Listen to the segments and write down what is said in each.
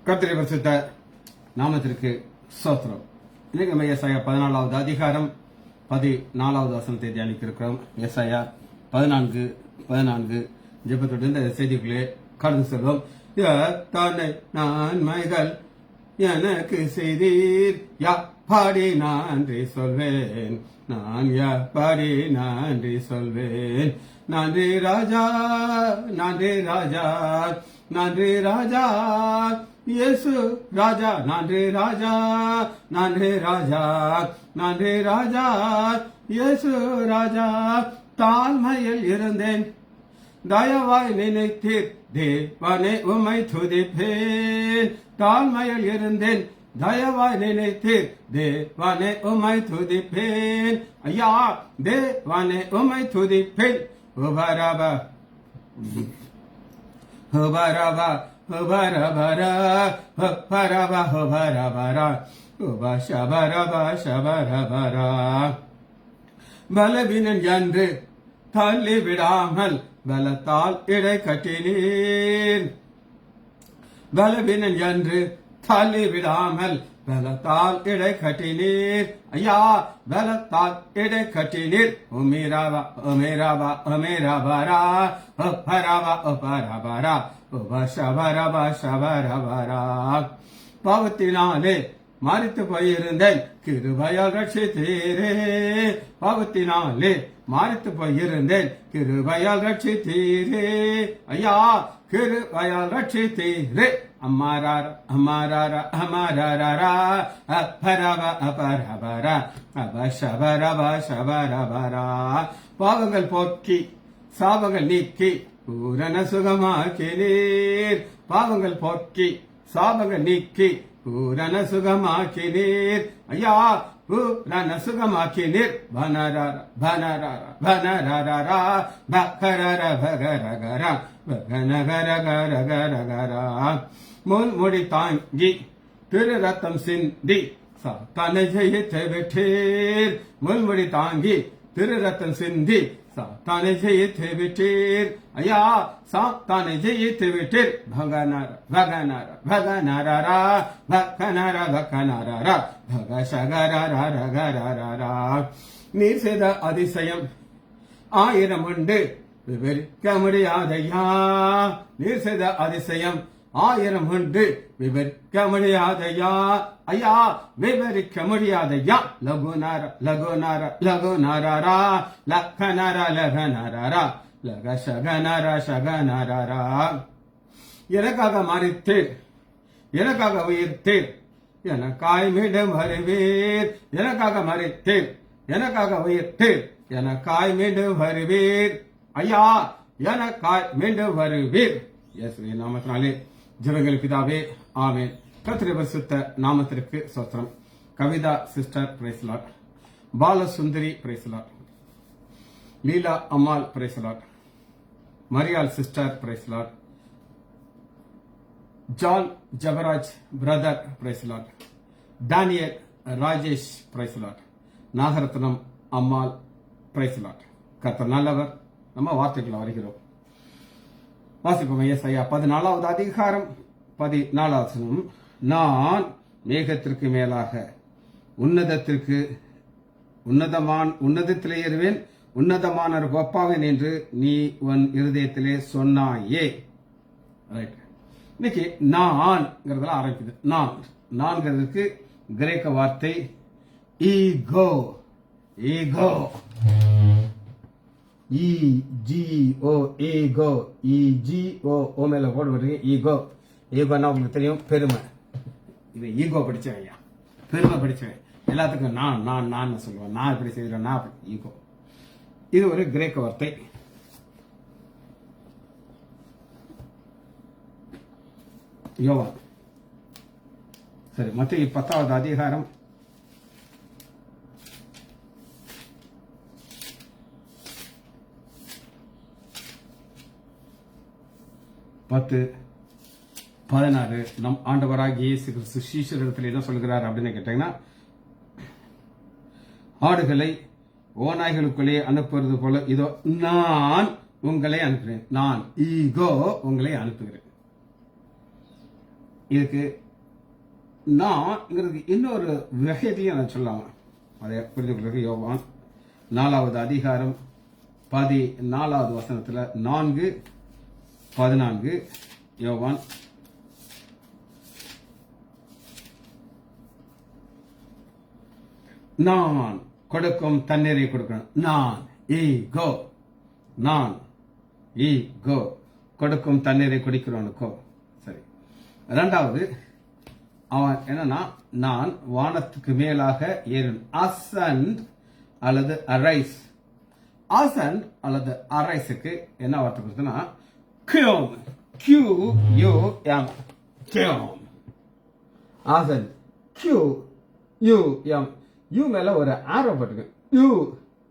கர்த்தருடைய பரிசுத்த நாமத்திற்கு ஸ்தோத்திரம். இன்னைக்கு நம்ம ஏசாயா 14வது அதிகாரம் 14வது வசனத்தை தியானிக்க இருக்கிறோம். ஏசாயா 14 ஜெபத்தோடு இந்த செய்திக்குள்ளே கடந்து செல்வோம். தானே நன்மைகள் எனக்கு செய்தீர், பாடி நன்றி சொல்வேன், நான் பாடி நன்றி சொல்வேன். நன்றி ராஜா, நன்றி ராஜா, நன்றி ராஜா, இயேசு ராஜா, நன்றி ராஜா, நன்றி ராஜா, நன்றி ராஜா, இயேசு ராஜா. தாழ்மையில் இருந்தேன், தயவாய் நினைத்தீர், தேவனே உம்மை துதிப்பேன். தாழ்மையில் இருந்தேன், தயவாய் நினைத்தீர், தேவனே உம்மை துதிப்பேன். ஐயா, தேவனே உம்மை துதிப்பேன். உபரபா உபரபா உபரபரா உபரபா உபரபரா உபஷபரபா ஷபரபரா. பலவீனன் என்று தள்ளி விடாமல் பலத்தால் இடை கட்டினீர். பலவீனன் என்று தள்ளி விடாமல் பலத்தால் இடை கட்டினீர். ஐயா, பலத்தால் இடை கட்டினீர். உமீராவா உமீராவா உமீராபரா உபரபா உபரபரா உபஷபரபா ஷபரபரா. பாவத்தினாலே மரித்து போயிருந்தேன், கிருபையால் ரட்சித்தீரே. பாவத்தினாலே மரித்து போயிருந்தேன், கிருபையால் ரட்சித்தீரே. ஐயா, கிருபையால் ரட்சித்தீரே. அம்மாராரா அம்மாராரா அம்மாராரா அப்பரபா அபரபரா அபஷபரபா ஷபரபரா. பாவங்கள் போக்கி சாபங்கள் நீக்கி பூரண சுகமாக்கினீர். பாவங்கள் போக்கி சாபங்கள் நீக்கி பூரண சுகமாக்கினீர். ஐயா, பூரண சுகமாக்கினீர். பனராரா பனராரா பனராரா பகரர பகரகரா பகனகரகரகரகரா. முள்முடி தாங்கி திரு ரத்தம் சிந்தி சாத்தானை ஜெயித்து விட்டீர். முள்முடி தாங்கி திரு ரத்தம் சிந்தி சாத்தானை ஜெயித்து விட்டீர். ஐயா, சாத்தானை ஜெயித்து விட்டீர். பகனர பகனர பகனரா பகனர பகனரா பகசகரரகரரா. நீர் செய்த அதிசயம் 1000 உண்டு, விவரிக்க முடியாதையா. நீர் செய்த அதிசயம் 1000 உண்டு, விவரிக்க முடியாதையா. ஐயா, விவரிக்க முடியாதையா. லகுனார லகுனார லகுனாரா லக்கனர லகனரா லகசகனர சகனரா. எனக்காக மரித்தீர், எனக்காக உயிர்த்தீர், எனக்காய் மீண்டும் வருவீர். எனக்காக மரித்தீர், எனக்காக உயிர்த்தீர், எனக்காய் மீண்டும் வருவீர். ஐயா, எனக்காய் மீண்டும் வருவீர். இயேசுவின் நாமத்தினாலே ஜெபங்கள் பிதாவே, ஆமென். கர்த்தருடைய பரிசுத்த நாமத்திற்கு ஸ்தோத்திரம். Kavitha sister praise Lord, Balasundari praise Lord, Leela Ammal praise Lord, Mariyal sister praise Lord, John Jabaraj brother praise Lord, Daniel Rajesh praise Lord, Nagarathnam Ammal praise Lord. கர்த்தர் நல்லவர். நம்ம வார்த்தைக்குள்ள வருகிறோம். வாசிப்போம். ஏசாயா 14வது அதிகாரம் 14வது வசனம். நான் மேகத்திற்கு மேலாக உன்னதத்திற்கு உன்னதத்திலே ஏறுவேன், உன்னதமான ஒப்பாவேன் என்று நீ உன் இருதயத்திலே சொன்னாயே. ரைட். இன்னைக்கு நான்ங்கிறதுல ஆரம்பிக்குது. நான்கிறதுக்கு கிரேக்க வார்த்தை ஈகோ. ஈகோ ஈஜிஓ ஈகோ ஈஜிஓ ஓ மேல போடுறீங்க. ஈகோ ஈகோன்னா உங்களுக்கு தெரியும், பெருமை. இது ஈகோ படிச்சவன் ஐயா, பெருமை படிச்சவன். எல்லாத்துக்கும் நான் நான் நான் சொல்லுவேன், நான் இப்படி செய்கிறேன், நான் ஈகோ. இது ஒரு கிரேக்க வார்த்தை. யோவான். சரி, மத்தேயு 10வது அதிகாரம் 10:16 நம் ஆண்டவராகிய இயேசு கிறிஸ்து சீஷரிடத்தில் என்ன சொல்கிறார் அப்படின்னு கேட்டீங்கன்னா, ஆடுகளை ஓநாய்களுக்குள்ளே அனுப்புவது போல இதோ நான் உங்களை அனுப்புகிறேன். நான் ஈகோ உங்களை அனுப்புகிறேன். இதுக்கு நான்ங்கிறது இன்னொரு வகையத்தையும் நான் சொல்லலாம். அதை புரிந்து கொள்வது யோவான் 4வது அதிகாரம் 14வது வசனத்துல 4:14 யோவான் நான் கொடுக்கும் தண்ணீரை கொடுக்கணும். நான் ஈகோ கொடுக்கும் தண்ணீரை குடிக்கிறவனுக்கோ. சரி, இரண்டாவது அவன் என்னன்னா நான் வானத்துக்கு மேலாக ஏறும். அசண்ட் அல்லது அரைஸ். அசண்ட் அல்லது அரைஸுக்கு என்ன வார்த்தை கொடுத்தனா கியோம். QUM கியோம். Ascend QUM. யூ மேல ஒரு ஆரோ போட்டுருக்கு.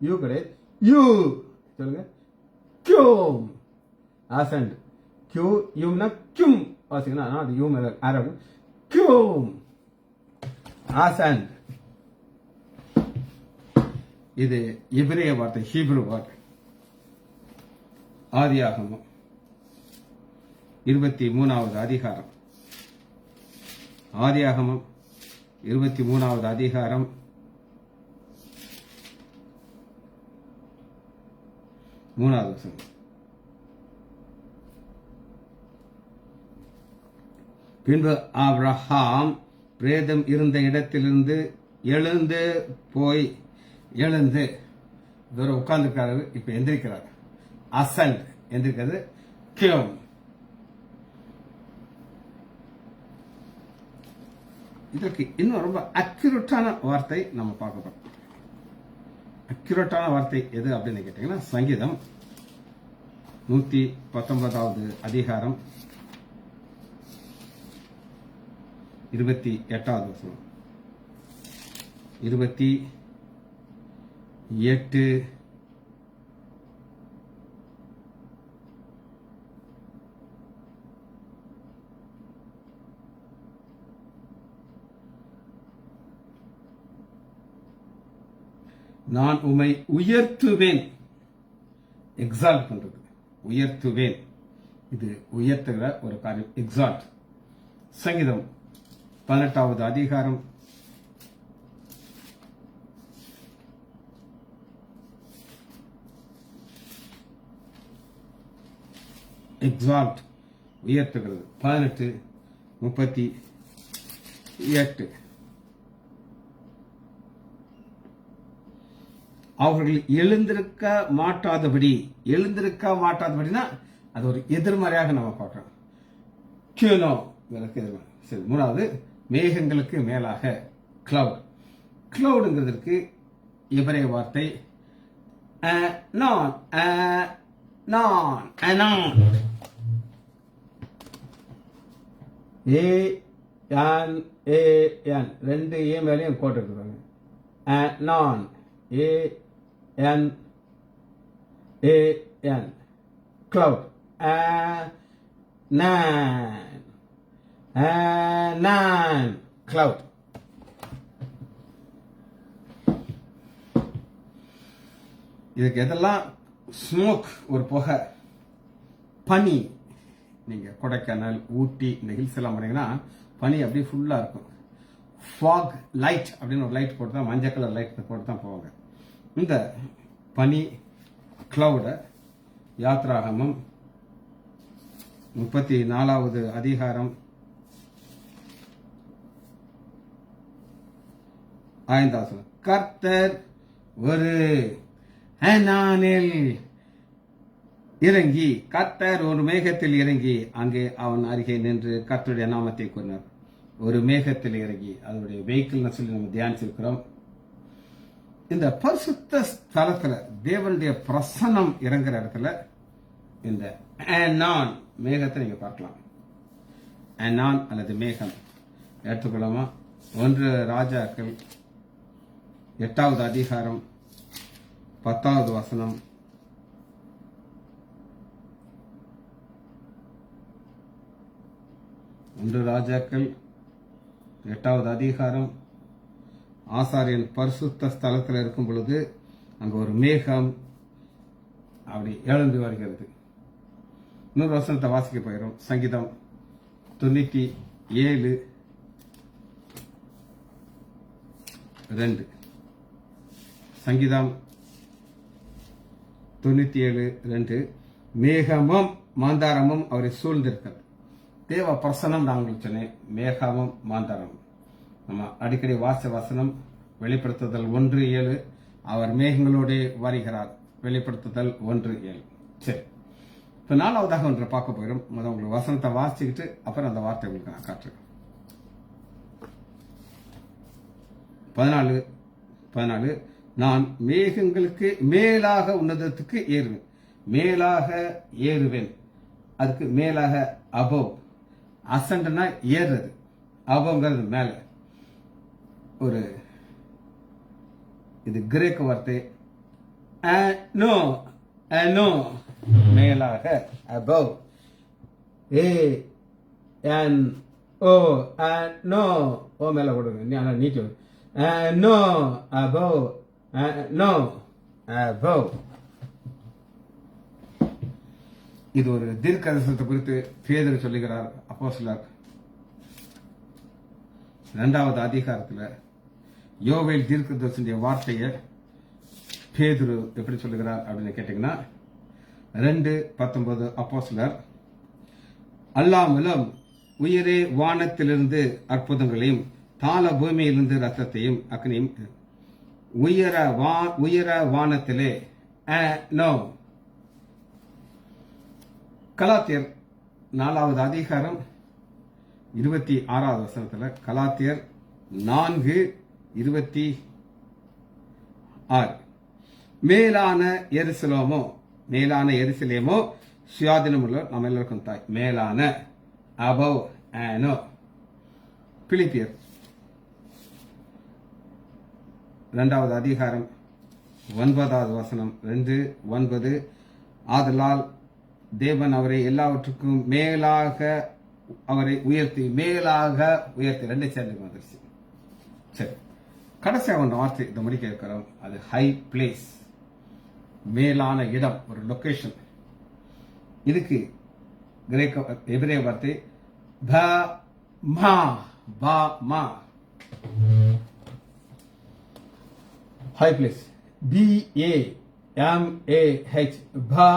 யூ கிடையாது. யூ சொல்லுங்க. கியோம். அசண்ட் QUம்னா கியும் வாசிக்கணும். அது யூ மேல ஆரோ. கியோம். அசண்ட். இது எபிரேய வார்த்தை, ஹீப்ரு வார்த்தை. ஆதியாகமம் 23வது அதிகாரம். ஆதியாகமம் 23வது அதிகாரம் 3வது வசனம். பின்பு ஆபிரகாம் பிரேதம் இருந்த இடத்திலிருந்து எழுந்து இவர் உட்கார்ந்துருக்காரு. இப்ப எந்திரிக்கிறார். அசண்ட் எந்திரிக்கிறது. கியோம். இதற்கு இன்னும் ரொம்ப அக்யூரேட்டான வார்த்தை நம்ம பார்க்க போறோம். அக்யூரேட்டான வார்த்தை எது அப்படின்னு கேட்டீங்கன்னா சங்கீதம் 119வது அதிகாரம் 28வது வசனம். 28 நான் உம்மை உயர்த்துவேன். எக்ஸால்ட் பண்றது. உயர்த்துவேன். இது உயர்த்துகிற ஒரு காரியம். எக்ஸால்ட். சங்கீதம் 18வது அதிகாரம் 'எக்ஸால்ட்' உயர்த்துகிறது. 18:38 அவர்கள் எழுந்திருக்க மாட்டாதபடினா அது ஒரு எதிர்மறையாக நம்ம பார்க்கிறோம். கியூனோ எதிர்மறை. சரி, 3வது மேகங்களுக்கு மேலாக கிளவுட். கிளவுடுங்கிறதுக்கு எபிரேய வார்த்தை நான். AN 2 ஏ மேலேயும் கோட் எடுத்துக்கோங்க. நான் AN கிளவுட். கிளவுட். இதுக்கு எதெல்லாம் ஸ்மோக், ஒரு புகை, பனி. நீங்க கொடைக்கானல், ஊட்டி இந்த ஹில்ஸ் எல்லாம் போனீங்கன்னா பனி அப்படியே ஃபுல்லா இருக்கும். ஃபாக் லைட் அப்படின்னு ஒரு லைட் போட்டு தான், மஞ்சள் கலர் லைட் போட்டு தான் போவாங்க. இந்த பனி கிளவுட யாத்ராகமம் 34வது அதிகாரம் 5வது வசனம். கர்த்தர் ஒரு இறங்கி, கர்த்தர் ஒரு மேகத்தில் இறங்கி அங்கே அவன் அருகே நின்று கர்த்தருடைய நாமத்தை கூறினார். ஒரு மேகத்தில் இறங்கி, அதனுடைய வெஹிக்கிள்னு சொல்லி நம்ம தியானிச்சிருக்கிறோம். இந்த பரிசுத்த ஸ்தலத்துல தேவனுடைய பிரசன்னம் இறங்குற இடத்துல இந்த நான் மேகத்தை நீங்க பார்க்கலாம். நான் அல்லது மேகம் எடுத்துக்கொள்ளாமா. 1 ராஜாக்கள் 8வது அதிகாரம் 10வது வசனம். ராஜாக்கள் 8வது அதிகாரம். ஆசாரியன் பரிசுத்த ஸ்தலத்தில் இருக்கும் பொழுது அங்க ஒரு மேகம் அப்படி எழுந்து வருகிறது. இன்னொரு வசனத்தை வாசிக்க போகிறோம். சங்கீதம் 7:2. சங்கீதம் 97:2. மேகமும் மாந்தாரமும் அவரை சூழ்ந்திருக்கிறது. தேவ பிரசனம் நான் உங்களுக்கு சொன்னேன். மேகமும் மாந்தாரமும் நம்ம அடிக்கடி வசனம் வெளிப்படுத்துதல் 1:7. அவர் மேகங்களோடு வருகிறார். வெளிப்படுத்துதல் 1:7. சரி, இப்ப 4வதாக ஒன்றை பார்க்க போகிறோம். உங்களுக்கு வசனத்தை வாசிச்சுக்கிட்டு அப்புறம் அந்த வார்த்தை உங்களுக்கு நான் காட்டுறேன். 14. நான் மேகங்களுக்கு மேலாக உன்னதத்துக்கு ஏறுவேன். மேலாக ஏறுவேன். அதுக்கு மேலாக அபவ். அசண்டனா ஏறுறது, அபவ்ங்கிறது மேல. ஒரு இது கிரேக்க வார்த்தை நோ நோ, மேலாக above. A-N-O, no, ஓ மேல கொடுங்க. நீட்டு no, above, no, above. இது ஒரு தீர்க்கதரிசனத்தை குறித்து பேதுரு சொல்லுகிறார். அப்போஸ்தலர் 2வது அதிகாரத்தில் யோவேல் தீர்க்கதரிசனுடைய வார்த்தையை பேதுரு எப்படி சொல்லுகிறார் அப்படின்னு கேட்டீங்கன்னா 2:19. அப்போஸ்தலர் அல்லாமலும் உயரே வானத்திலிருந்து அற்புதங்களையும் தாள பூமியிலிருந்து ரத்தத்தையும் அக்னியும் உயர வானத்திலே நோ. கலாத்தியர் 4வது அதிகாரம் 26வது வசனத்துல கலாத்தியர் 4:26 மேலான எருசலேமோ சுயாதீனம் உள்ள நம்ம எல்லாருக்கும் தாய். மேலான above no. பிலிப்பியர் 2வது அதிகாரம் 9வது வசனம் 2:9. ஆதலால் தேவன் அவரை எல்லாவற்றுக்கும் மேலாக அவரை உயர்த்தி 2 சேர்ந்து வந்துருச்சு. சரி, கடைசியாக ஒன்று வார்த்தை இந்த முடிக்க இருக்கிறோம். அது ஹை பிளேஸ், மேலான இடம், ஒரு லொகேஷன். இதுக்கு கிரேக்க எபிரேய வார்த்தை பா. ஹை பிளேஸ், BAMAH, பா.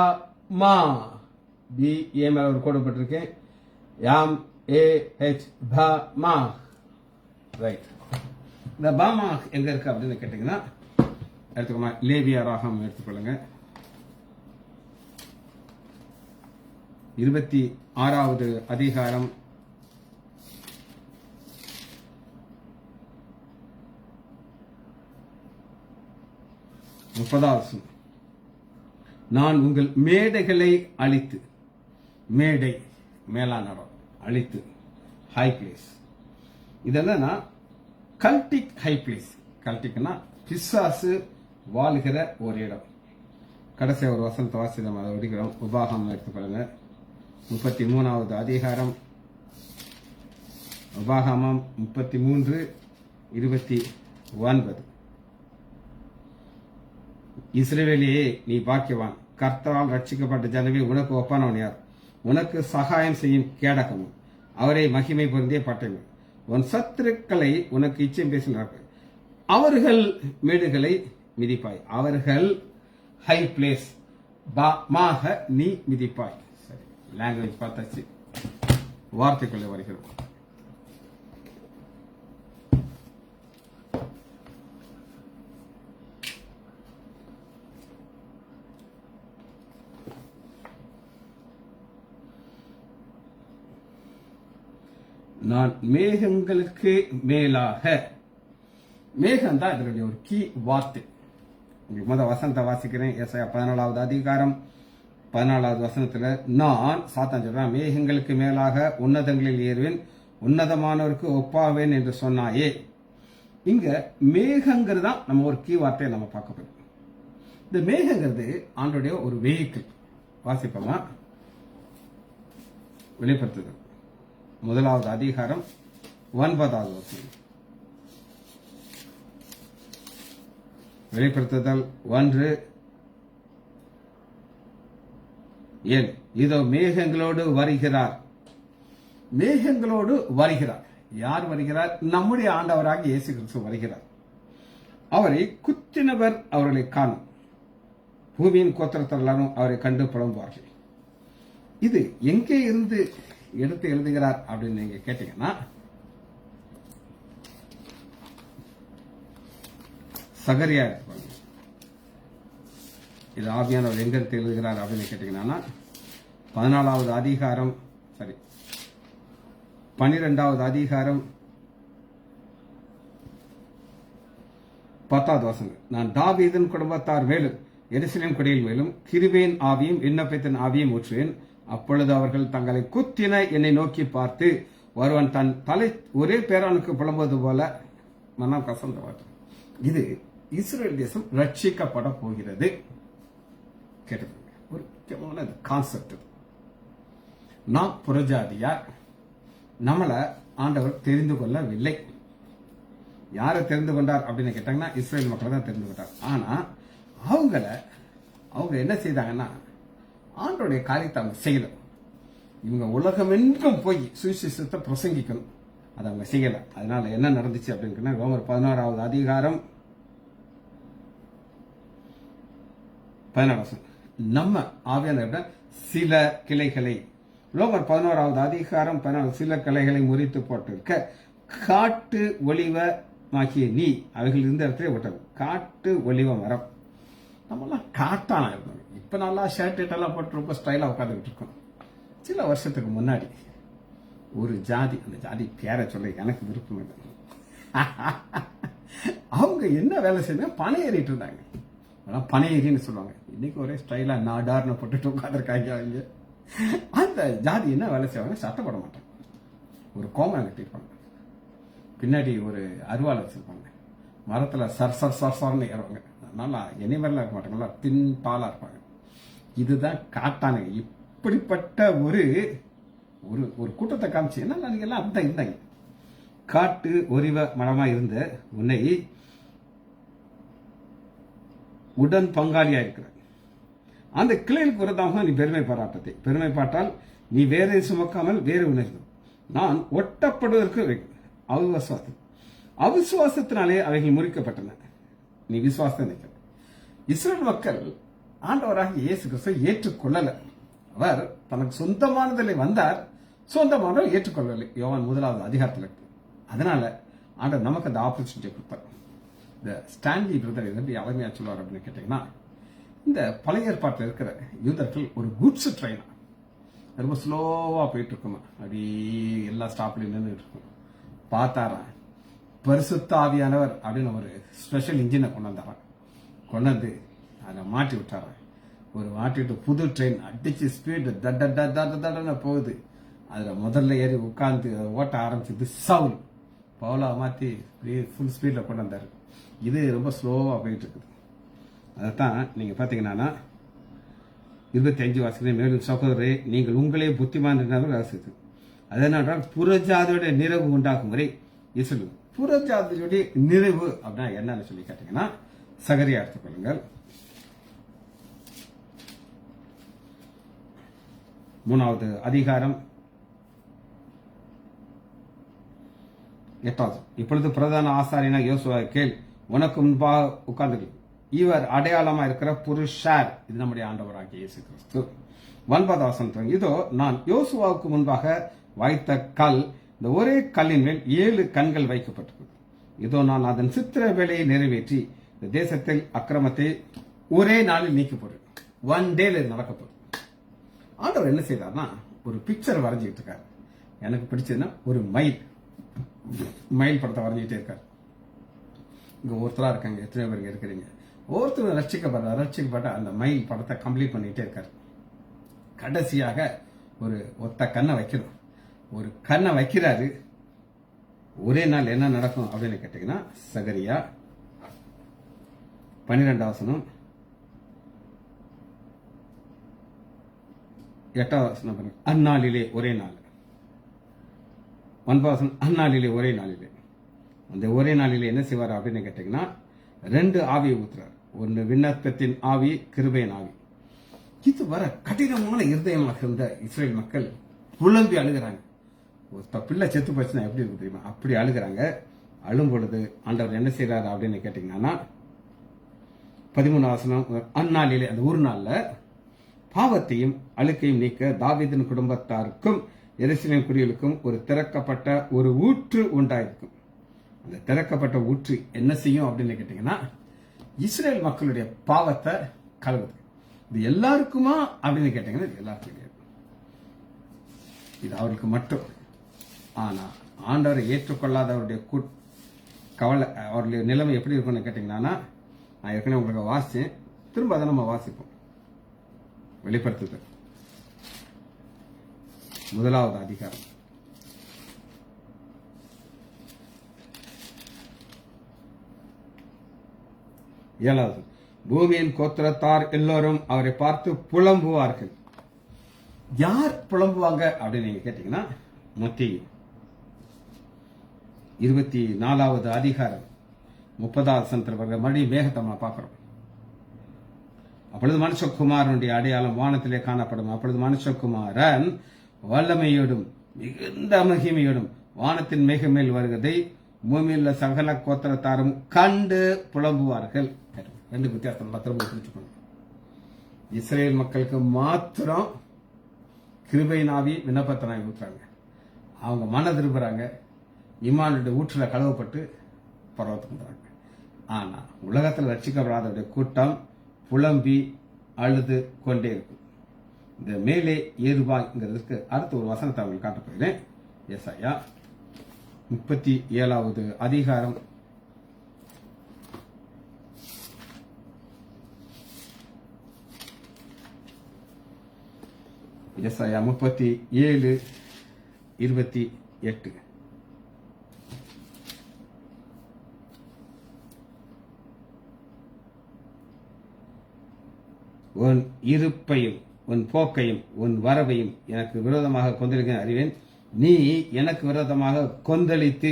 BA மேல ஒரு கோடு போட்டிருக்கேன். MAH, பா. ரைட். இந்த பாமா எங்க இருக்கு அப்படின்னு கேட்டீங்கன்னா எடுத்துக்கோமா, லேவியா ராகம் எடுத்துக்கொள்ளுங்க. 26வது அதிகாரம் 30வது. நான் உங்கள் மேடைகளை அழித்து, மேடை மேலான அழித்து, ஹை பிளேஸ். இதெல்லாம் கல்டிக் ஹை பிளேஸ். கல்டிக்னா பிசாசு வாழ்கிற ஒரு இடம். கடைசி ஒரு வசனத்தை வாசி நம்ம அதை ஒடிக்கிறோம். உபாகம் எடுத்துக்கொள்ளுங்க. 33வது அதிகாரம் உபாகமம் 33:29. இஸ்ரவேலியே நீ பாக்கியவான், கர்த்தரால் ரட்சிக்கப்பட்ட ஜனமே உனக்கு ஒப்பானவன் யார்? உனக்கு சகாயம் செய்யும் கேடகமும் அவரை மகிமை பொருந்திய பட்டயம். உன் சத்துருக்களை உனக்கு இச்சம் பேசினார்கள். அவர்கள் மேடுகளை மிதிப்பாய். அவர்கள் ஹை பிளேஸ் மாக நீ மிதிப்பாய். சரி, லாங்குவேஜ் பார்த்தாச்சு. வார்த்தைக்குள்ளே வருகிறோம். நான் மேகங்களுக்கு மேலாக, மேகம் தான் இதனுடைய ஒரு கீ வார்த்தை. உங்களுக்கு முதல் வசனத்தை வாசிக்கிறேன். ஏசாயா 14வது அதிகாரம் 14வது வசனத்துல நான் சாத்தான் சொல்றேன், மேகங்களுக்கு மேலாக உன்னதங்களில் ஏறுவேன், உன்னதமானவருக்கு ஒப்பாவேன் என்று சொன்னாயே. இங்க மேகங்கிறது தான் நம்ம ஒரு கீ வார்த்தையை நம்ம பார்க்க போறோம். இந்த மேகங்கிறது ஆண்டோடைய ஒரு வெஹிக்கிள். வாசிப்போமா? வெளிப்படுத்துதல் 1வது அதிகாரம் 9வது வசனம். வெளிப்படுத்துதல் 1:7. இதோ மேகங்களோடு வருகிறார், மேகங்களோடு வருகிறார். யார் வருகிறார்? நம்முடைய ஆண்டவராக இயேசு கிறிஸ்து வருகிறார். அவரை குத்தினவர் அவர்களை காணும், பூமியின் கோத்திரத்தெல்லாரும் அவரை கண்டு புலம்புவார்கள். இது எங்கே இருந்து எடுத்து எழுதுகிறார் அப்படின்னு நீங்க கேட்டீங்கன்னா, சகரியா இது ஆவியானவர் எங்க இருந்து எழுதுகிறார் அப்படின்னு கேட்டீங்கன்னா 14வது அதிகாரம் 12வது அதிகாரம் 10வது வசனம். நான் தாவீதின் குடும்பத்தார் மேலும் எருசலேம் குடியில் மேலும் கிருபையின் ஆவியும் விண்ணப்பத்தின் ஆவியும் ஊற்றுவேன். அப்பொழுது அவர்கள் தங்களை குத்தின என்னை நோக்கி பார்த்து, ஒருவன் தன் தலை ஒரே பேரானுக்கு புலம்புவது போல மனம் கசந்தவார். இது இஸ்ரேல் தேசம் ரட்சிக்கப்பட போகிறது. கேட்டுக்கோங்க, ஒரு முக்கியமான கான்செப்ட். நாம் புறஜாதியார், நம்மளை ஆண்டவர் தெரிந்து கொள்ளவில்லை. யாரை தெரிந்து கொண்டார் அப்படின்னு கேட்டாங்கன்னா இஸ்ரேல் மக்களை தான் தெரிந்து கொண்டார். ஆனா அவங்க என்ன செய்தாங்கன்னா, ஆண்டோடைய காரியத்தை அவங்க செய்யல. இவங்க உலகமெங்கும் போய் சுவிசேஷத்தை பிரசங்கிக்கணும், அதை அவங்க செய்யல. அதனால என்ன நடந்துச்சு அப்படின்னு ரோமர் 11வது அதிகாரம் 14 நம்ம ஆவியான சில கிளைகளை, ரோமர் 11வது அதிகாரம் 14 சில கிளைகளை முறித்து போட்டிருக்க காட்டு ஒலிவமாகிய நீ அவைகள் இருந்த இடத்துல விட்டது. காட்டு ஒலிவ மரம். நம்மலாம் காட்டான இருந்தோம். இப்ப நல்லா ஷர்ட் எல்லாம் போட்டு ரொம்ப ஸ்டைலா உட்காந்துக்கிட்டு இருக்கோம். சில வருஷத்துக்கு முன்னாடி ஒரு ஜாதி, அந்த ஜாதி பேரை சொல்ல எனக்கு விருப்பம் இல்லை. அவங்க என்ன வேலை செய்ய பனை ஏறிட்டு இருந்தாங்க. பனை ஏறின்னு சொல்லுவாங்க. இன்னைக்கு ஒரே ஸ்டைலா நாடார்னு போட்டுட்டு உட்காந்துருக்காங்க அவங்க. அந்த ஜாதி என்ன வேலை செய்வாங்க? சட்டை போட மாட்டாங்க, ஒரு கோமரம் கட்டிருப்பாங்க, பின்னாடி ஒரு அருவாள் வச்சிருப்பாங்க, மரத்துல சர்ன்னு ஏறுவாங்க. நல்லா எனிமரலா இருக்க மாட்டாங்க, நல்லா தின் பாலா இருப்பாங்க. இதுதான் காட்டான. இப்படிப்பட்ட ஒரு ஒரு கூட்டத்தை காமிச்சு என்ன நீங்க எல்லாம் அப்படிதான் இருந்தாங்க. காட்டு ஒரிவ மரமா இருந்த உன்னை உடன் பங்காளியா இருக்கிற அந்த கிளைகளுக்கு விரதமாக நீ பெருமை பாட்டால் நீ வேற சுமக்காமல் வேறு உணர்வு. நான் ஒட்டப்படுவதற்கு அவிசுவாசத்தினாலே அவைகள் முறிக்கப்பட்டன. நீ விசுவாசத்தை நிற்க. இஸ்ரேல் மக்கள் ஆண்டவராக இயேசு கிறிஸ்துவை ஏற்றுக்கொள்ளல. அவர் தனக்கு சொந்தமானதில் வந்தார், சொந்தமானவர் ஏற்றுக்கொள்ளவில்லை. யோவான் 1வது அதிகாரத்தில் இருக்கு. அதனால ஆண்டவர் நமக்கு அந்த ஆப்பர்ச்சுனிட்டி கொடுத்தார். இந்த ஸ்டான்லி பிரதர் எப்படி அழமையா சொல்லுவார் அப்படின்னு கேட்டீங்கன்னா, இந்த பழைய ஏற்பாட்டில் இருக்கிற யூதர்கள் ஒரு குட்ஸ் ட்ரெயினா ரொம்ப ஸ்லோவா போயிட்டு இருக்குமா, அப்படி எல்லா ஸ்டாப்லயும் நின்றுட்டு இருக்கும். பார்த்தாரா பரிசுத்த ஆவியானவர் அப்படின்னு ஒரு ஸ்பெஷல் இன்ஜினை கொண்டு வந்து அதை மாட்டி விட்டாரா. ஒரு மாட்டிட்டு புது ட்ரெயின் அடிச்சு ஸ்பீடு தடன்னு போகுது. அதுல முதல்ல ஏறி உட்கார்ந்து ஓட்ட ஆரம்பிச்சது சவுல். பவுலா மாத்தி ஃபுல் ஸ்பீட்ல கொண்டு வந்தாரு. இது ரொம்ப ஸ்லோவா போயிட்டு இருக்குது. அதைத்தான் நீங்க பாத்தீங்கன்னா 25 வாசகம், மேலும் சகோதரரே நீங்கள் உங்களே புத்திமான் ரசித்து அதனால் புறஜாதியோட நிறைவு உண்டாகும் வரை இசலு. புறஜாதியோடைய நிறைவு அப்படின்னா என்னன்னு சொல்லி கேட்டீங்கன்னா, சகரியா எடுத்துக்கொள்ளுங்கள். 3வது அதிகாரம் 8வது. இப்பொழுது பிரதான ஆசாரியனா யோசுவா கேள், உனக்கு முன்பாக உட்கார்ந்து இவர் அடையாளமா இருக்கிற புருஷார். இது நம்முடைய ஆண்டவராகிய இயேசு கிறிஸ்து. 9வது வசனம், இதோ நான் யோசுவாவுக்கு முன்பாக வைத்த கல், இந்த ஒரே கல்லின் மேல் 7 கண்கள் வைக்கப்பட்டிருக்கு. இதோ நான் அதன் சித்திர வேலையை நிறைவேற்றி இந்த தேசத்தில் அக்கிரமத்தை ஒரே நாளில் நீக்கி போடுறேன். 1 டேல நடக்க போகுது. ஆண்டவர் என்ன செய்தார்னா, ஒரு பிக்சர் வரைஞ்சிட்டு இருக்காரு. எனக்கு பிடிச்சதுன்னா ஒரு மயில் படத்தை வரைஞ்சிட்டே இருக்காரு. இங்க ஒருத்தரா இருக்காங்க, எத்தனை பேர் இருக்கிறீங்க, ஒருத்தர் ரட்சிக்கப்பட்ட அந்த மயில் படத்தை கம்ப்ளீட் பண்ணிட்டே இருக்காரு. கடைசியாக ஒரு ஒத்த கண்ணை வைக்கணும். ஒரு கண்ணை வைக்கிறாரு. ஒரே நாள் என்ன நடக்கும் அப்படின்னு கேட்டீங்கன்னா, சகரியா 12வது வசனம் 8வது வசனம், அந்நாளிலே ஒரே நாள். 9வது வசனம், அந்நாளிலே ஒரே நாளிலே. அந்த ஒரே நாளிலே என்ன செய்வார் அப்படின்னு கேட்டீங்கன்னா, 2 ஆவியை ஊத்துறார். ஒன்னு விண்ணப்பத்தின் ஆவி, கிருபையின் ஆவி. இது வர கடினமான இருதயமாக இருந்த இஸ்ரேல் மக்கள் புலம்பி அழுகிறாங்க. ஒரு பிள்ளை செத்து போச்சுன்னா எப்படி இருக்கு தெரியுமா? அப்படி அழுகிறாங்க. அழும் பொழுது ஆண்டவர் என்ன செய்யறாரு அப்படின்னு கேட்டீங்கன்னா 13 வசனம், அந்நாளிலே அந்த ஒரு நாள்ல பாவத்தையும் அழுக்கையும் நீக்க தாவீதின் குடும்பத்தாருக்கும் எருசலேம் குடிகளுக்கும் ஒரு திறக்கப்பட்ட ஒரு ஊற்று உண்டாயிருக்கும். அந்த திறக்கப்பட்ட ஊற்று என்ன செய்யும் அப்படின்னு கேட்டீங்கன்னா இஸ்ரேல் மக்களுடைய பாவத்தை கழுவுது. இது எல்லாருக்குமா அப்படின்னு கேட்டீங்கன்னா இது எல்லாருக்கும் கிடையாது. இது அவருக்கு மட்டும். ஆனா ஆண்டவரை ஏற்றுக்கொள்ளாதவருடைய கவலை, அவருடைய நிலைமை எப்படி இருக்கும்னு கேட்டீங்கன்னா, நான் ஏற்கனவே உங்களுக்கு வாசிச்சேன், திரும்ப அதை நம்ம வாசிப்போம். வெளிப்படுத்துது 1வது அதிகாரம் 7வது. பூமியின் கோத்திரத்தார் எல்லோரும் அவரை பார்த்து புலம்புவார்கள். யார் புலம்புவாங்க அப்படின்னு நீங்க கேட்டீங்கன்னா மத்தேயு 24வது அதிகாரம் 30வது வசனத்தில் மறுபடியும் மேகத்தை நம்ம பார்க்கிறோம். அப்பொழுது மனுஷகுமாரனுடைய அடையாளம் வானத்திலே காணப்படும். அப்பொழுது மனுஷகுமாரன் வல்லமையோடும் மிகுந்த மகிமையோடும் வானத்தின் மேக மேல் வருவதை பூமியில் சகல கோத்திரத்தாரும் கண்டு புலம்புவார்கள். 2 வித்தியாசம் திரும்ப புரிஞ்சுக்கணும். இஸ்ரேல் மக்களுக்கு மாத்திரம் கிருபையினாவி விண்ணப்பத்தனாய் ஊற்றுறாங்க. அவங்க மன திரும்புறாங்க. இம்மானுடைய ஊற்றுல கழுவப்பட்டு பரவத்துக்கு வந்துறாங்க. ஆனா உலகத்தில் ரட்சிக்கப்படாதவருடைய கூட்டம் புலம்பி அழுது கொண்டே இருக்கும். இந்த மேலே ஏறுவாங்கிறதுக்கு அடுத்த ஒரு வசனத்தை அவங்களுக்கு காட்ட போகிறேன். ஏசாயா 37வது அதிகாரம் 37:28. உன் இருப்பையும் உன் போக்கையும் உன் வரவையும் எனக்கு விரோதமாக கொந்தளிக்க அறிவேன். நீ எனக்கு விரோதமாக கொந்தளித்து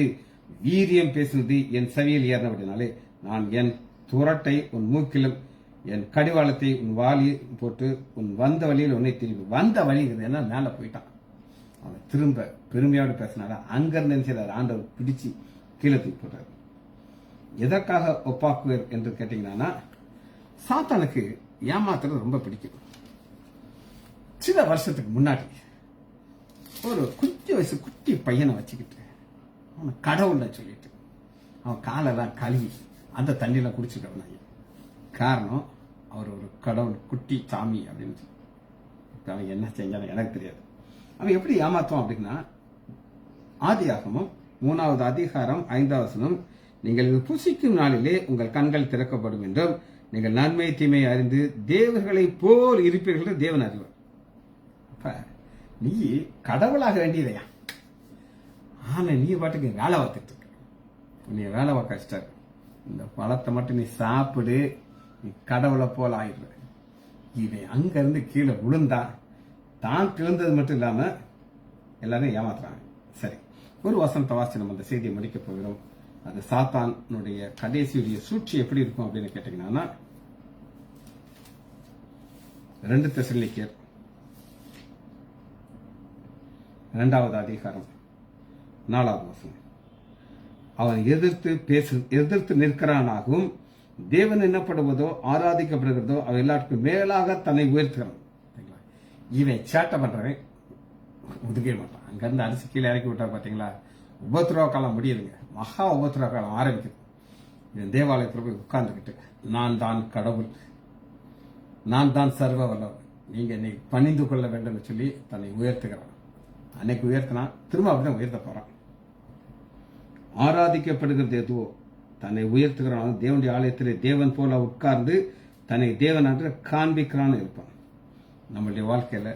வீரியம் பேசுவது என் செவியில் ஏறினபடினாலே நான் என் துரட்டை உன் மூக்கிலும் என் கடிவாளத்தை உன் வாலி போட்டு உன் வந்த வழியில் உன்னை திரும்பி. வந்த வழிங்கிறது என்ன? மேல போயிட்டான். அவன் திரும்ப பெருமையோடு பேசினால அங்கிருந்து என்ன செய்தார்? ஆண்டவர் பிடிச்சு கீழே தூக்கி போட்டார். எதற்காக ஒப்பாக்குவர் என்று கேட்டீங்கன்னா, சாத்தானுக்கு ஏமாத்துறது ரொம்ப பிடிக்கும். சில வருஷத்துக்கு முன்னாடி ஒரு குட்டி வயசு குட்டி பையனை வச்சுக்கிட்டு அவனை கடவுள்ல சொல்லிட்டு அவன் காலெல்லாம் கழுவி அந்த தண்ணியில குடிச்சுக்கிறவன். காரணம் அவர் ஒரு கடவுள் குட்டி சாமி அப்படின்னு சொல்லி. அவன் என்ன செஞ்சாலும் எனக்கு தெரியாது. அவன் எப்படி ஏமாத்துவான் அப்படின்னா, ஆதியாகமம் 3வது அதிகாரம் 5வது வசனம், நீங்கள் இது புசிக்கும் நாளிலே உங்கள் கண்கள் திறக்கப்படும் என்றும் நீங்கள் நன்மை தீமை அறிந்து தேவர்களை போல் இருப்பீர்கள் தேவன் அறிவார். அப்ப நீ கடவுளாக வேண்டியதையா? ஆனா நீ பாட்டுக்கு வேலை பார்த்துட்டு இருக்க. நீ வேலை பார்க்க கஷ்டம். இந்த பழத்தை மட்டும் நீ சாப்பிடு, நீ கடவுளை போல ஆயிடுற. இவன் அங்க இருந்து கீழே விழுந்தா தான் கிழந்தது மட்டும் இல்லாம எல்லாரும் ஏமாத்துறாங்க. சரி, ஒரு வசனத்தை வாசி நம்ம அந்த செய்தியை முடிக்க போகிறோம். அது சாத்தானுடைய கடைசியுடைய சூழ்ச்சி எப்படி இருக்கும் அப்படின்னு கேட்டீங்கன்னா, 2 தெசலோனிக்கேயர் 2வது அதிகாரம் 4வது வசனம். அவன் எதிர்த்து நிற்கிறானாகவும் தேவன் என்னப்படுவதோ ஆராதிக்கப்படுகிறதோ அவன் எல்லாருக்கும் மேலாக தன்னை உயர்த்துகிறான். இவன் சேட்டை பண்றவன் ஒதுக்கவே மாட்டான். அங்கிருந்து அரிசி கீழே இறக்கி விட்டா பாத்தீங்களா, உபத்திரவ காலம் முடியுதுங்க. மகா உபத்திரவ காலம் ஆரம்பிக்குது. இவன் தேவாலயத்தில் போய் உட்கார்ந்துக்கிட்டு நான் தான் கடவுள், நான் தான் சர்வ வல்லவர், நீங்க என்னை பணிந்து கொள்ள வேண்டும் சொல்லி தன்னை உயர்த்துகிறான். அன்னைக்கு உயர்த்தினா திரும்ப அப்படிதான் உயர்த்த போறான். ஆராதிக்கப்படுகிறது எதுவோ தன்னை உயர்த்துகிறான். தேவனுடைய ஆலயத்திலே தேவன் போல உட்கார்ந்து தன்னை தேவன் என்று காண்பிக்கிறான்னு இருப்பான். நம்மளுடைய வாழ்க்கையில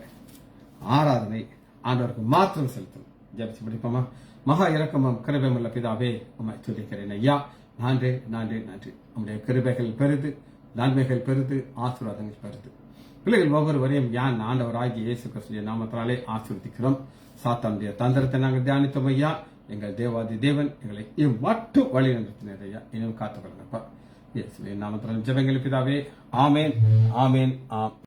ஆராதனை ஆண்டவருக்கு மாத்திரம் செலுத்தணும். ஜெபிச்சு படிப்போமா? மகா இரக்கமும் கிருபையுமுள்ள பிதாவே, உம்மை துதிக்கிறேன் ஐயா. நன்றி நன்றி நன்றி. நம்முடைய கிருபைகள் பெருது, நன்மைகள் பெருது, ஆசீர்வாதங்கள் பெருது. பிள்ளைகள் ஒவ்வொருவரையும் யான் ஆண்டவராகிய இயேசு கிறிஸ்துவின் நாமத்தினாலே ஆசீர்வதிக்கிறோம். சாத்தானுடைய தந்திரத்தை நாங்கள் தியானித்தோம் ஐயா. எங்கள் தேவாதி தேவன் எங்களை இம்மட்டும் வழி நடத்தினார் ஐயா. இன்னும் காத்துக்கொள்ளுங்கப்பா. இயேசுவின் நாமத்தினாலே ஜெபங்கள் பிதாவே. ஆமேன் ஆமேன் ஆம்.